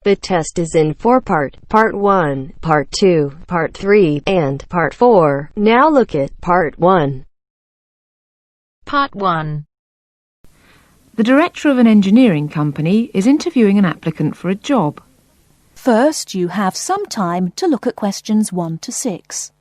The test is in 4-part, Part 1, Part 2, Part 3, and Part 4. Now look at Part 1. Part 1. The director of an engineering company is interviewing an applicant for a job. First, you have some time to look at questions 1 to 6.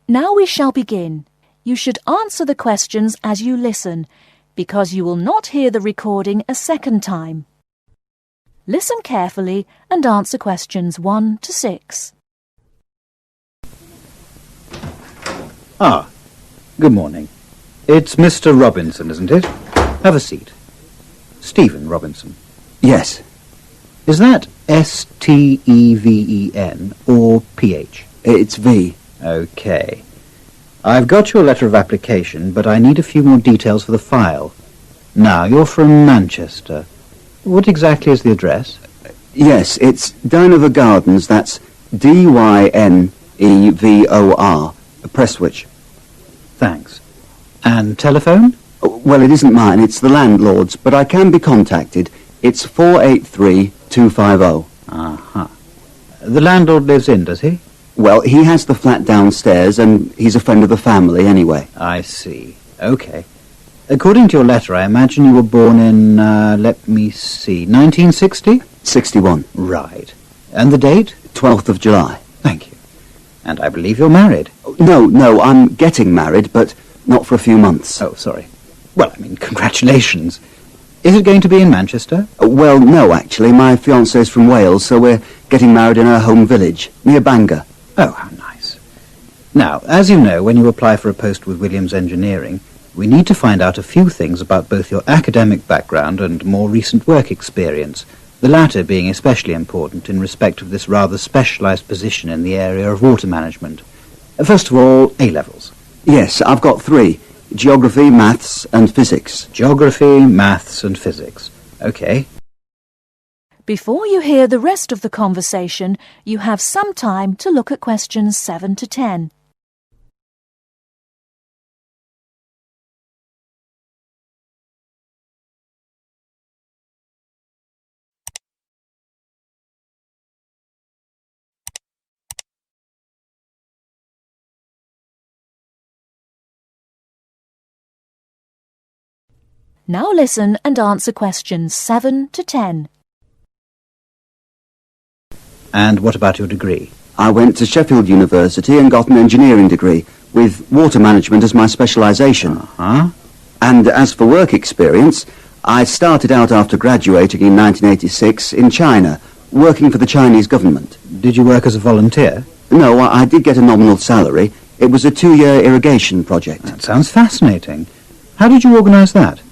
Now we shall begin. You should answer the questions as you listen, because you will not hear the recording a second time. Listen carefully and answer questions 1 to 6. Good morning. It's Mr. Robinson, isn't it? Have a seat. Stephen Robinson. Yes. Is that S-T-E-V-E-N or P-H? It's V. OK. I've got your letter of application, but I need a few more details for the file. Now, you're from Manchester. What exactly is the address? Yes, it's Dynevor Gardens. That's D-Y-N-E-V-O-R. Prestwich. Thanks. And telephone? Well, it isn't mine, it's the landlord's, but I can be contacted. It's 483-250. Uh-huh. The landlord lives in, does he? Well, he has the flat downstairs, and he's a friend of the family anyway. I see. OK. According to your letter, I imagine you were born in, let me see, 1960? 61. Right. And the date? 12th of July. Thank you. And I believe you're married. No, I'm getting married, but not for a few months. Oh, sorry. Well, I mean, congratulations. Is it going to be in Manchester? Well, no, actually. My fiancée's from Wales, so we're getting married in her home village, near Bangor. Oh, how nice. Now, as you know, when you apply for a post with Williams Engineering, we need to find out a few things about both your academic background and more recent work experience, the latter being especially important in respect of this rather specialised position in the area of water management. First of all, A-levels. Yes, I've got 3. Geography, maths and physics. Geography, maths and physics. OK. Before you hear the rest of the conversation, you have some time to look at questions 7 to 10. Now listen and answer questions 7 to 10. And what about your degree? I went to Sheffield University and got an engineering degree, with water management as my specialisation. Uh-huh. And as for work experience, I started out after graduating in 1986 in China, working for the Chinese government. Did you work as a volunteer? No, I did get a nominal salary. It was a 2-year irrigation project. That sounds fascinating. How did you organise that?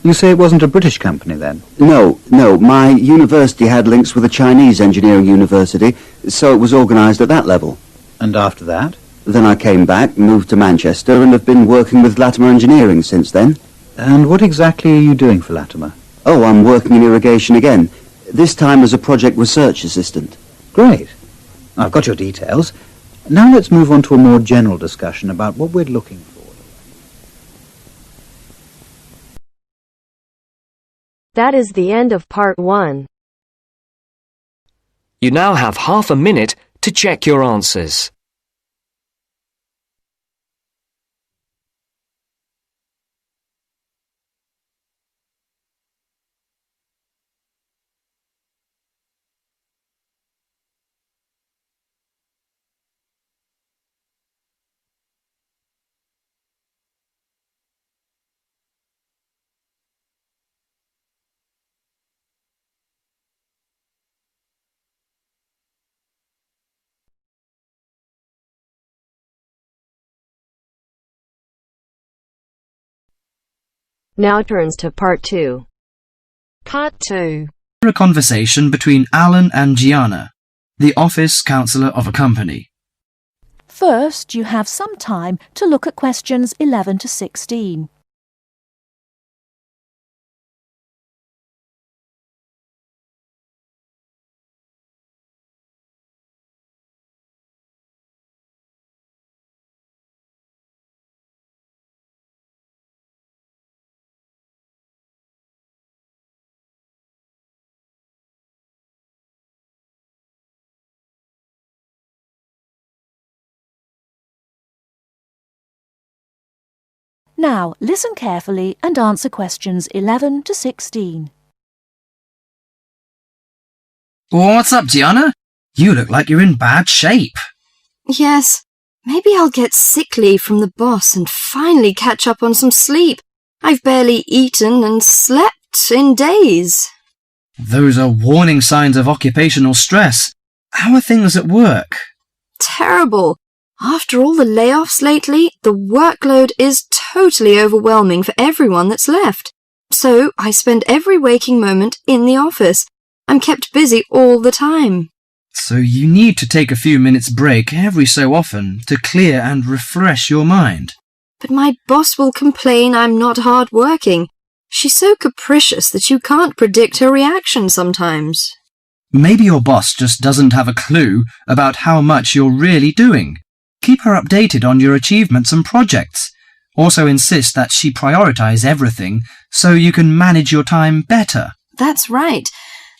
You say it wasn't a British company, then? No. My university had links with a Chinese engineering university, so it was organised at that level. And after that? Then I came back, moved to Manchester, and have been working with Latimer Engineering since then. And what exactly are you doing for Latimer? Oh, I'm working in irrigation again, this time as a project research assistant. Great. I've got your details. Now let's move on to a more general discussion about what we're looking for. That is the end of Part 1. You now have half a minute to check your answers. Now turns to Part 2. Part 2. A conversation between Alan and Gianna, the office counsellor of a company. First, you have some time to look at questions 11 to 16. Now, listen carefully and answer questions 11 to 16. What's up, Gianna? You look like you're in bad shape. Yes, maybe I'll get sick leave from the boss and finally catch up on some sleep. I've barely eaten and slept in days. Those are warning signs of occupational stress. How are things at work? Terrible. After all the layoffs lately, the workload is totally overwhelming for everyone that's left. So I spend every waking moment in the office. I'm kept busy all the time. So you need to take a few minutes break every so often to clear and refresh your mind. But my boss will complain I'm not hard-working. She's so capricious that you can't predict her reaction sometimes. Maybe your boss just doesn't have a clue about how much you're really doing. Keep her updated on your achievements and projects. Also insist that she prioritize everything so you can manage your time better. That's right.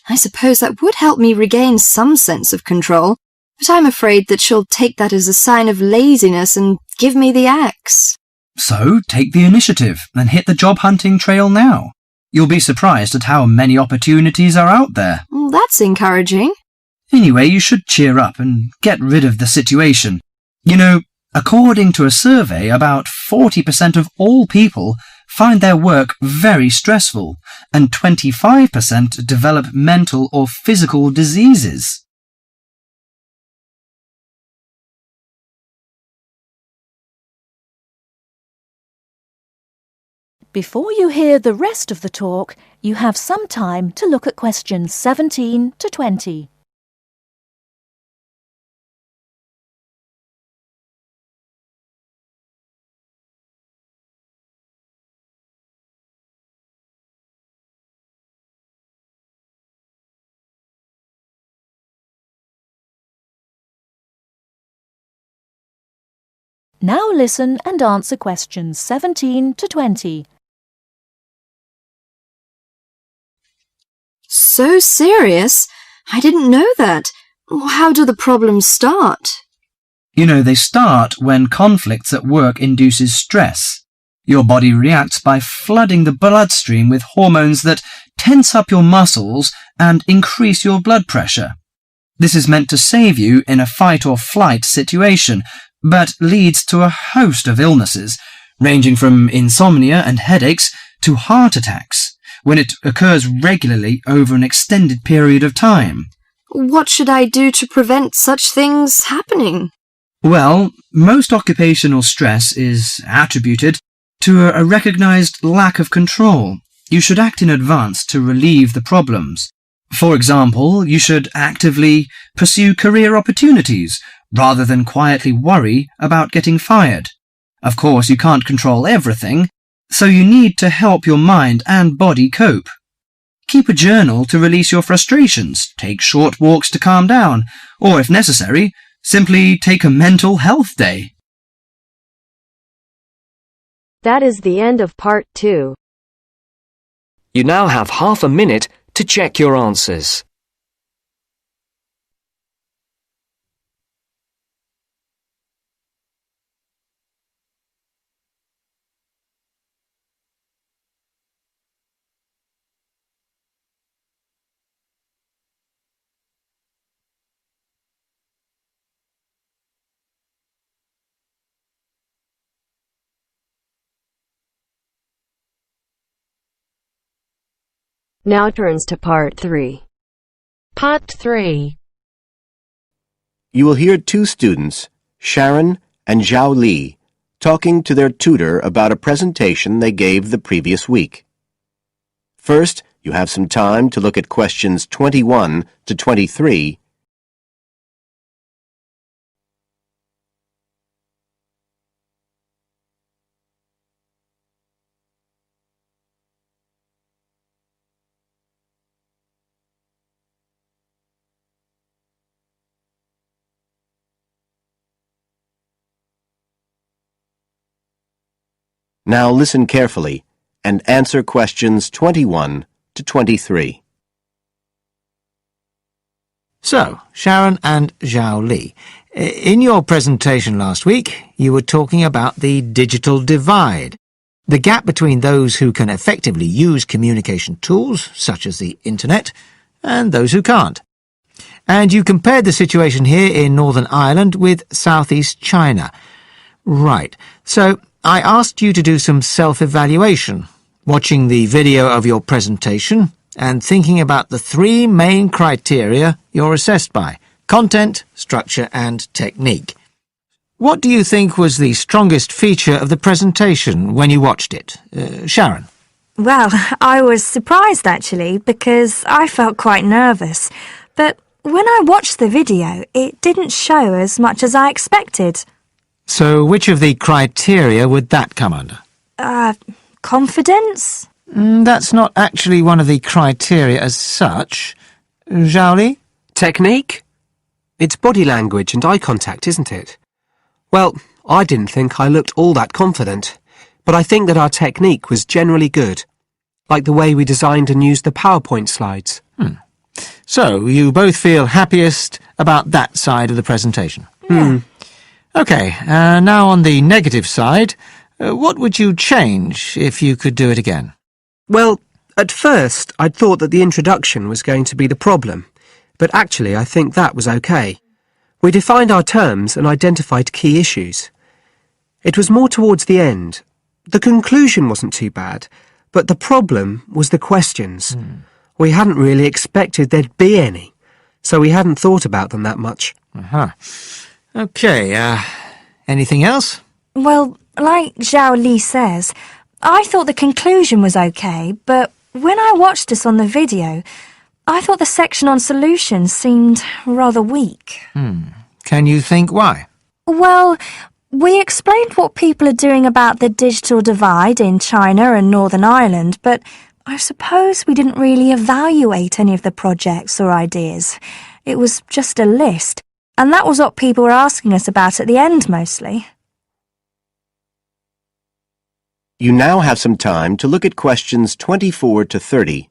I suppose that would help me regain some sense of control, but I'm afraid that she'll take that as a sign of laziness and give me the axe. So take the initiative and hit the job hunting trail now. You'll be surprised at how many opportunities are out there. That's encouraging. Anyway, you should cheer up and get rid of the situation. You know, according to a survey, about 40% of all people find their work very stressful, and 25% develop mental or physical diseases. Before you hear the rest of the talk, you have some time to look at questions 17 to 20. Now listen and answer questions 17 to 20. So serious? I didn't know that. How do the problems start? You know, they start when conflicts at work induces stress. Your body reacts by flooding the bloodstream with hormones that tense up your muscles and increase your blood pressure. This is meant to save you in a fight or flight situation, but leads to a host of illnesses, ranging from insomnia and headaches to heart attacks, when it occurs regularly over an extended period of time. What should I do to prevent such things happening? Well, most occupational stress is attributed to a recognized lack of control. You should act in advance to relieve the problems. For example, you should actively pursue career opportunities rather than quietly worry about getting fired. Of course, you can't control everything, so you need to help your mind and body cope. Keep a journal to release your frustrations, take short walks to calm down, or if necessary, simply take a mental health day. That is the end of part 2. You now have half a minute to check your answers. Now turns to part 3. Part 3. You will hear two students, Sharon and Zhao Li, talking to their tutor about a presentation they gave the previous week. First, you have some time to look at questions 21 to 23. Now listen carefully and answer questions 21 to 23. So, Sharon and Zhao Li, in your presentation last week, you were talking about the digital divide. The gap between those who can effectively use communication tools, such as the internet, and those who can't. And you compared the situation here in Northern Ireland with Southeast China. Right. So I asked you to do some self-evaluation, watching the video of your presentation and thinking about the 3 main criteria you're assessed by: content, structure, and technique. What do you think was the strongest feature of the presentation when you watched it? Sharon? Well, I was surprised actually, because I felt quite nervous. But when I watched the video, it didn't show as much as I expected. So which of the criteria would that come under? Confidence? That's not actually one of the criteria as such. Zhao Li? Technique? It's body language and eye contact, isn't it? Well, I didn't think I looked all that confident, but I think that our technique was generally good, like the way we designed and used the PowerPoint slides. So, you both feel happiest about that side of the presentation? Yeah. OK, now on the negative side, what would you change if you could do it again? Well, at first I'd thought that the introduction was going to be the problem, but actually I think that was OK. We defined our terms and identified key issues. It was more towards the end. The conclusion wasn't too bad, but the problem was the questions. We hadn't really expected there'd be any, so we hadn't thought about them that much. OK, anything else? Well, like Zhao Li says, I thought the conclusion was okay, but when I watched this on the video, I thought the section on solutions seemed rather weak. Can you think why? Well, we explained what people are doing about the digital divide in China and Northern Ireland, but I suppose we didn't really evaluate any of the projects or ideas. It was just a list, and that was what people were asking us about at the end mostly. You now have some time to look at questions 24 to 30.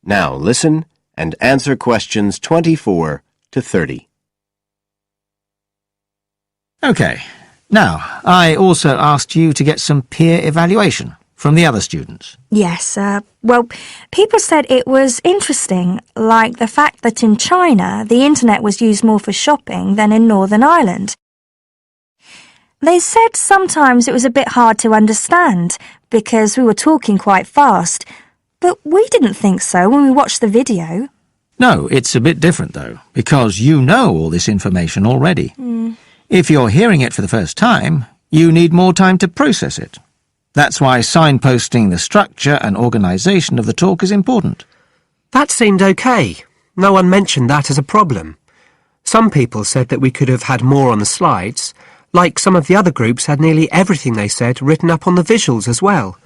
Now listen and answer questions 24 to 30. OK. Now, I also asked you to get some peer evaluation from the other students. Yes, well, people said it was interesting, like the fact that in China the internet was used more for shopping than in Northern Ireland. They said sometimes it was a bit hard to understand because we were talking quite fast, but we didn't think so when we watched the video. No, it's a bit different, though, because you know all this information already. If you're hearing it for the first time, you need more time to process it. That's why signposting the structure and organisation of the talk is important. That seemed OK. No one mentioned that as a problem. Some people said that we could have had more on the slides, like some of the other groups had nearly everything they said written up on the visuals as well.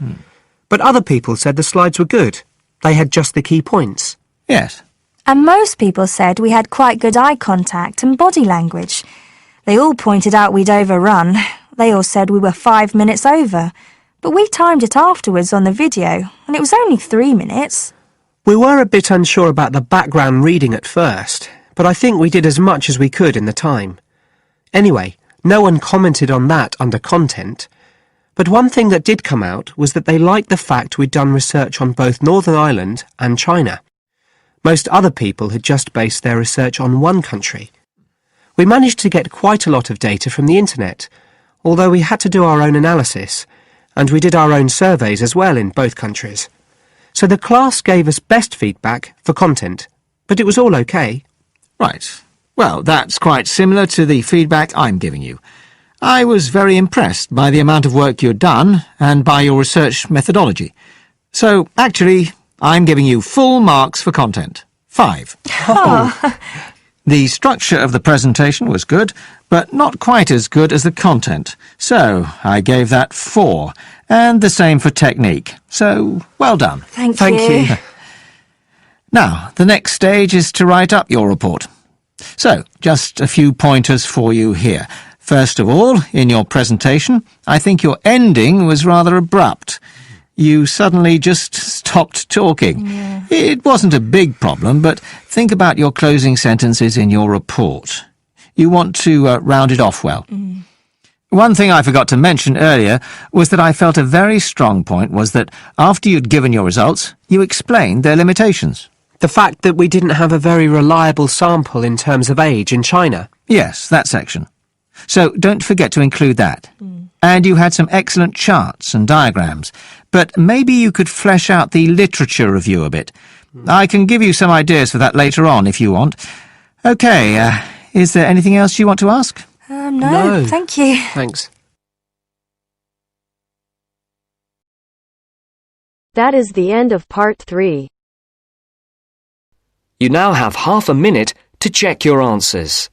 But other people said the slides were good. They had just the key points. Yes. And most people said we had quite good eye contact and body language. They all pointed out we'd overrun. They all said we were 5 minutes over. But we timed it afterwards on the video, and it was only 3 minutes. We were a bit unsure about the background reading at first, but I think we did as much as we could in the time. Anyway, no one commented on that under content. But one thing that did come out was that they liked the fact we'd done research on both Northern Ireland and China. Most other people had just based their research on one country. We managed to get quite a lot of data from the internet, although we had to do our own analysis, and we did our own surveys as well in both countries. So the class gave us best feedback for content, but it was all OK. Right. Well, that's quite similar to the feedback I'm giving you. I was very impressed by the amount of work you'd done and by your research methodology. So, actually, I'm giving you full marks for content. 5. The structure of the presentation was good, but not quite as good as the content. So I gave that 4, and the same for technique. So, well done. Thank Thank you. you. Now, the next stage is to write up your report. So, just a few pointers for you here. First of all, in your presentation, I think your ending was rather abrupt. You suddenly just stopped talking. Yeah. It wasn't a big problem, but think about your closing sentences in your report. You want to round it off well. One thing I forgot to mention earlier was that I felt a very strong point was that after you'd given your results, you explained their limitations. The fact that we didn't have a very reliable sample in terms of age in China. Yes, that section. So don't forget to include that. And you had some excellent charts and diagrams, but maybe you could flesh out the literature review a bit. I can give you some ideas for that later on if you want. Okay, is there anything else you want to ask? No, thank you. Thanks. That is the end of part 3. You now have half a minute to check your answers.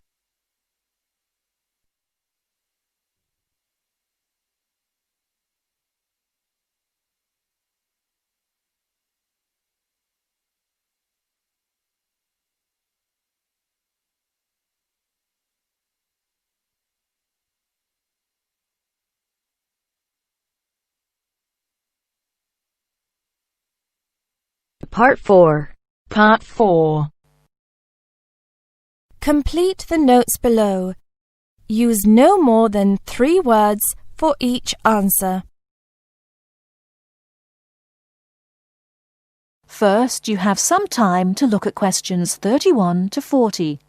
Part 4. Part 4. Complete the notes below. Use no more than 3 words for each answer. First, you have some time to look at questions 31 to 40.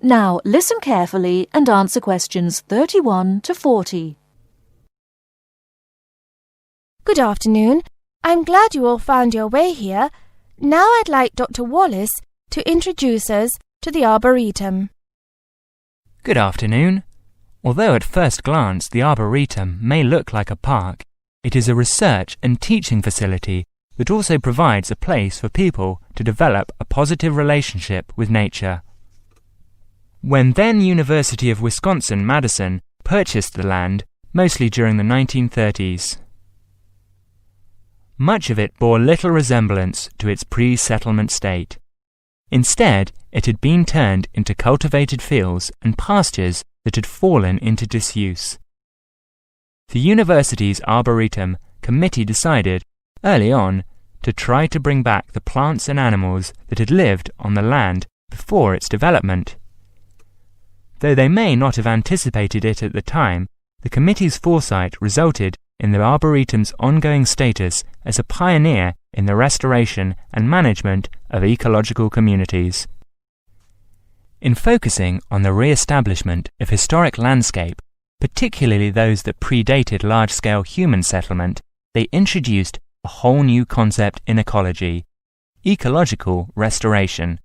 Now, listen carefully and answer questions 31 to 40. Good afternoon. I'm glad you all found your way here. Now I'd like Dr. Wallace to introduce us to the Arboretum. Good afternoon. Although at first glance the Arboretum may look like a park, it is a research and teaching facility that also provides a place for people to develop a positive relationship with nature. When then University of Wisconsin-Madison purchased the land, mostly during the 1930s, much of it bore little resemblance to its pre-settlement state. Instead, it had been turned into cultivated fields and pastures that had fallen into disuse. The university's Arboretum committee decided, early on, to try to bring back the plants and animals that had lived on the land before its development. Though they may not have anticipated it at the time, the committee's foresight resulted in the Arboretum's ongoing status as a pioneer in the restoration and management of ecological communities. In focusing on the re-establishment of historic landscape, particularly those that predated large-scale human settlement, they introduced a whole new concept in ecology: ecological restoration.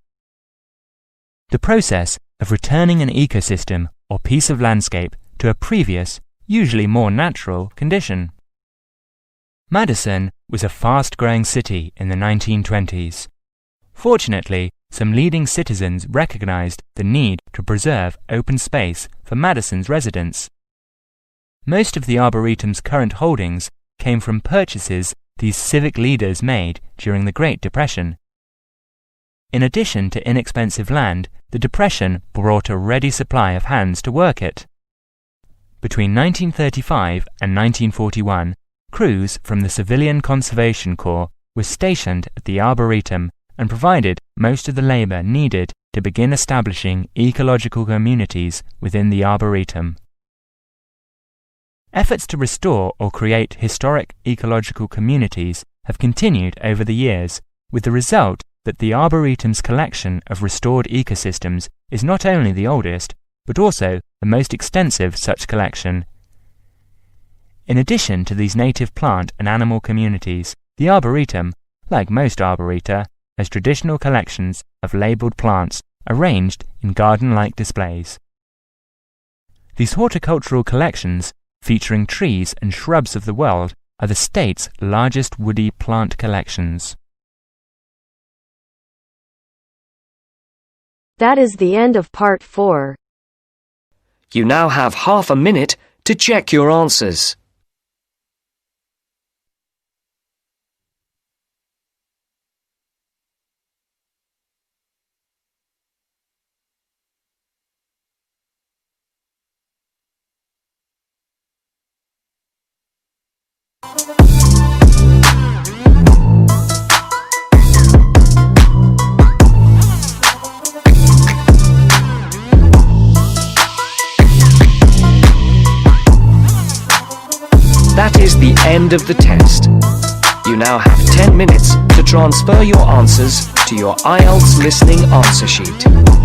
The process of returning an ecosystem or piece of landscape to a previous, usually more natural, condition. Madison was a fast-growing city in the 1920s. Fortunately, some leading citizens recognized the need to preserve open space for Madison's residents. Most of the Arboretum's current holdings came from purchases these civic leaders made during the Great Depression. In addition to inexpensive land, the Depression brought a ready supply of hands to work it. Between 1935 and 1941, crews from the Civilian Conservation Corps were stationed at the Arboretum and provided most of the labor needed to begin establishing ecological communities within the Arboretum. Efforts to restore or create historic ecological communities have continued over the years, with the result that the Arboretum's collection of restored ecosystems is not only the oldest, but also the most extensive such collection. In addition to these native plant and animal communities, the Arboretum, like most arboreta, has traditional collections of labelled plants arranged in garden-like displays. These horticultural collections, featuring trees and shrubs of the world, are the state's largest woody plant collections. That is the end of part 4. You now have half a minute to check your answers. That is the end of the test. You now have 10 minutes to transfer your answers to your IELTS listening answer sheet.